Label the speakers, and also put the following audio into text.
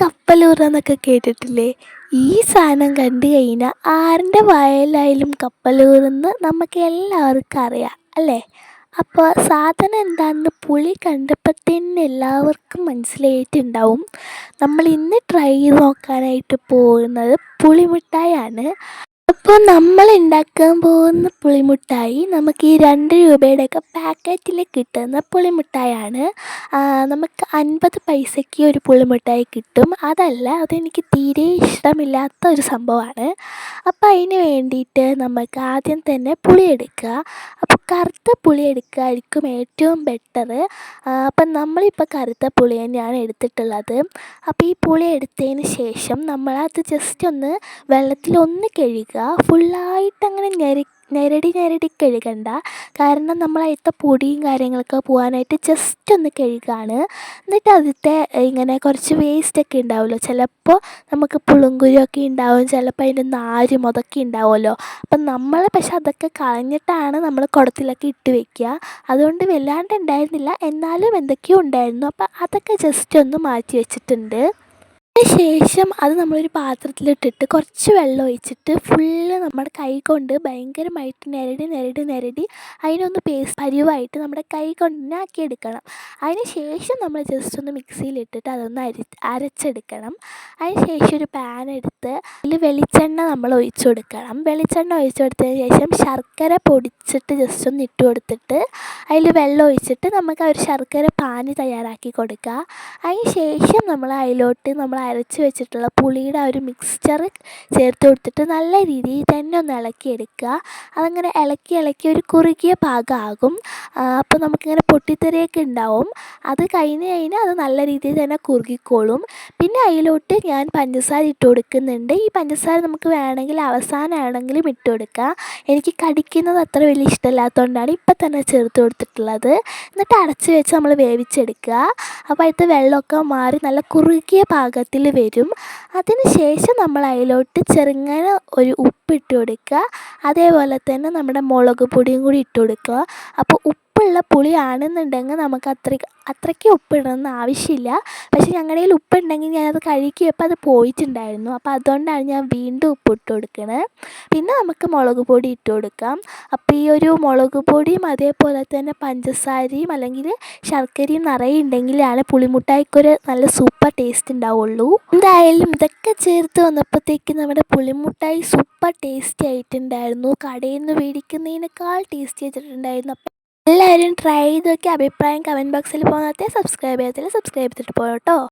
Speaker 1: കപ്പലൂറാന്നൊക്കെ കേട്ടിട്ടില്ലേ? ഈ സാധനം കണ്ടു കഴിഞ്ഞാൽ ആരുടെ വായിലായാലും കപ്പലൂറെന്ന് നമുക്ക് എല്ലാവർക്കും അറിയാം അല്ലേ? അപ്പോൾ സാധനം എന്താണെന്ന് പുളി കണ്ടപ്പോൾ തന്നെ എല്ലാവർക്കും മനസ്സിലായിട്ടുണ്ടാവും. നമ്മൾ ഇന്ന് ട്രൈ ചെയ്ത് നോക്കാനായിട്ട് പോകുന്നത് പുളിമിഠായിയാണ്. അപ്പോൾ നമ്മൾ ഉണ്ടാക്കാൻ പോകുന്ന പുളിമിഠായി നമുക്ക് ഈ 2 രൂപയുടെയൊക്കെ പാക്കറ്റിൽ കിട്ടുന്ന പുളിമിഠായിയാണ്. നമുക്ക് 50 പൈസയ്ക്ക് ഒരു പുളിമിഠായി കിട്ടും. അതെനിക്ക് തീരെ ഇഷ്ടമില്ലാത്ത ഒരു സംഭവമാണ്. അപ്പോൾ അതിന് വേണ്ടിയിട്ട് നമുക്ക് ആദ്യം തന്നെ പുളി എടുക്കുക. അപ്പോൾ കറുത്ത പുളി എടുക്കുകയായിരിക്കും ഏറ്റവും ബെറ്റർ. അപ്പം നമ്മളിപ്പോൾ കറുത്ത പുളി തന്നെയാണ് എടുത്തിട്ടുള്ളത്. അപ്പോൾ ഈ പുളി എടുത്തതിന് ശേഷം നമ്മളത് ജസ്റ്റ് ഒന്ന് വെള്ളത്തിലൊന്ന് കഴുകുക. ഫുള്ളായിട്ടങ്ങനെ ഞെരടി കഴുകണ്ട. കാരണം നമ്മളതിലത്തെ പൊടിയും കാര്യങ്ങളൊക്കെ പോകാനായിട്ട് ജസ്റ്റ് ഒന്ന് കഴുകുകയാണ്. എന്നിട്ട് അതിലത്തെ ഇങ്ങനെ കുറച്ച് വേസ്റ്റൊക്കെ ഉണ്ടാവുമല്ലോ, ചിലപ്പോൾ നമുക്ക് പുളുങ്കുരുവൊക്കെ ഉണ്ടാവും, ചിലപ്പോൾ അതിൻ്റെ നാരും അതൊക്കെ ഉണ്ടാവുമല്ലോ. അപ്പം നമ്മൾ പക്ഷെ അതൊക്കെ കളഞ്ഞിട്ടാണ് നമ്മൾ കുടത്തിലൊക്കെ ഇട്ട് വയ്ക്കുക. അതുകൊണ്ട് വല്ലാണ്ട് ഉണ്ടായിരുന്നില്ല, എന്നാലും എന്തൊക്കെയോ ഉണ്ടായിരുന്നു. അപ്പം അതൊക്കെ ജസ്റ്റ് ഒന്ന് മാറ്റി വെച്ചിട്ടുണ്ട്. ശേഷം അത് നമ്മളൊരു പാത്രത്തിലിട്ടിട്ട് കുറച്ച് വെള്ളം ഒഴിച്ചിട്ട് ഫുള്ള് നമ്മുടെ കൈ കൊണ്ട് ഭയങ്കരമായിട്ട് ഞെരടി അതിനൊന്ന് പരുവായിട്ട് നമ്മുടെ കൈ കൊണ്ട് തന്നെ ആക്കിയെടുക്കണം. അതിന് ശേഷം നമ്മൾ ജസ്റ്റ് ഒന്ന് മിക്സിയിലിട്ടിട്ട് അതൊന്ന് അരച്ചെടുക്കണം. അതിന് ശേഷം ഒരു പാൻ എടുത്ത് അതിൽ വെളിച്ചെണ്ണ നമ്മൾ ഒഴിച്ചു കൊടുക്കണം. വെളിച്ചെണ്ണ ഒഴിച്ചു കൊടുത്തതിന് ശേഷം ശർക്കര പൊടിച്ചിട്ട് ജസ്റ്റ് ഒന്ന് ഇട്ട് കൊടുത്തിട്ട് അതിൽ വെള്ളം ഒഴിച്ചിട്ട് നമുക്ക് ആ ഒരു ശർക്കര പാനി തയ്യാറാക്കി കൊടുക്കുക. അതിന് ശേഷം നമ്മൾ അതിലോട്ട് നമ്മൾ അരച്ച് വെച്ചിട്ടുള്ള പുളിയുടെ ആ ഒരു മിക്സ്ചർ ചേർത്ത് കൊടുത്തിട്ട് നല്ല രീതിയിൽ തന്നെ ഒന്ന് ഇളക്കിയെടുക്കുക. അതങ്ങനെ ഇളക്കി ഒരു കുറുകിയ പാകമാകും. അപ്പോൾ നമുക്കിങ്ങനെ പൊട്ടിത്തെറിയൊക്കെ ഉണ്ടാവും. അത് കഴിഞ്ഞാൽ അത് നല്ല രീതിയിൽ തന്നെ കുറുകിക്കോളും. പിന്നെ അതിലോട്ട് ഞാൻ പഞ്ചസാര ഇട്ട് കൊടുക്കുന്നുണ്ട്. ഈ പഞ്ചസാര നമുക്ക് വേണമെങ്കിൽ അവസാനമാണെങ്കിലും ഇട്ട് കൊടുക്കാം. എനിക്ക് കടിക്കുന്നത് അത്ര വലിയ ഇഷ്ടമില്ലാത്തതുകൊണ്ടാണ് ഇപ്പം തന്നെ ചേർത്ത് കൊടുത്തിട്ടുള്ളത്. എന്നിട്ട് അടച്ച് വെച്ച് നമ്മൾ വേവിച്ചെടുക്കുക. അപ്പോൾ അതിലത്തെ വെള്ളമൊക്കെ മാറി നല്ല കുറുകിയ പാകത്തിൽ വരും. അതിന് ശേഷം നമ്മൾ അതിലോട്ട് ചെറുങ്ങനെ ഒരു ഉപ്പിട്ട് കൊടുക്കുക. അതേപോലെ തന്നെ നമ്മുടെ മുളക് പൊടിയും കൂടി ഇട്ട് കൊടുക്കുക. അപ്പോൾ ഉപ്പുള്ള പുളിയാണെന്നുണ്ടെങ്കിൽ നമുക്ക് അത്രയ്ക്ക് ഉപ്പിടണമെന്ന് ആവശ്യമില്ല. പക്ഷേ ഞങ്ങളുടെ കയ്യിൽ ഉപ്പുണ്ടെങ്കിൽ ഞാനത് കഴിക്കിയപ്പോൾ അത് പോയിട്ടുണ്ടായിരുന്നു. അപ്പോൾ അതുകൊണ്ടാണ് ഞാൻ വീണ്ടും ഉപ്പിട്ട് കൊടുക്കുന്നത്. പിന്നെ നമുക്ക് മുളക് പൊടി ഇട്ട് കൊടുക്കാം. അപ്പോൾ ഈ ഒരു മുളക് പൊടിയും അതേപോലെ തന്നെ പഞ്ചസാരയും അല്ലെങ്കിൽ ശർക്കരയും നിറയെ ഉണ്ടെങ്കിലാണ് പുളിമുട്ടായിക്കൊരു നല്ല സൂപ്പർ ടേസ്റ്റ് ഉണ്ടാവുള്ളൂ. എന്തായാലും ഇതൊക്കെ ചേർത്ത് വന്നപ്പോഴത്തേക്ക് നമ്മുടെ പുളിമുട്ടായി സൂപ്പർ ടേസ്റ്റി ആയിട്ടുണ്ടായിരുന്നു. കടയിൽ നിന്ന് മേടിക്കുന്നതിനേക്കാൾ ടേസ്റ്റി ആയിട്ടുണ്ടായിരുന്നു. അപ്പം എല്ലാവരും ട്രൈ ചെയ്ത് നോക്കി അഭിപ്രായം കമൻറ്റ് ബോക്സിൽ പോകാതെ സബ്സ്ക്രൈബ് ചെയ്തിട്ട് പോകട്ടോ.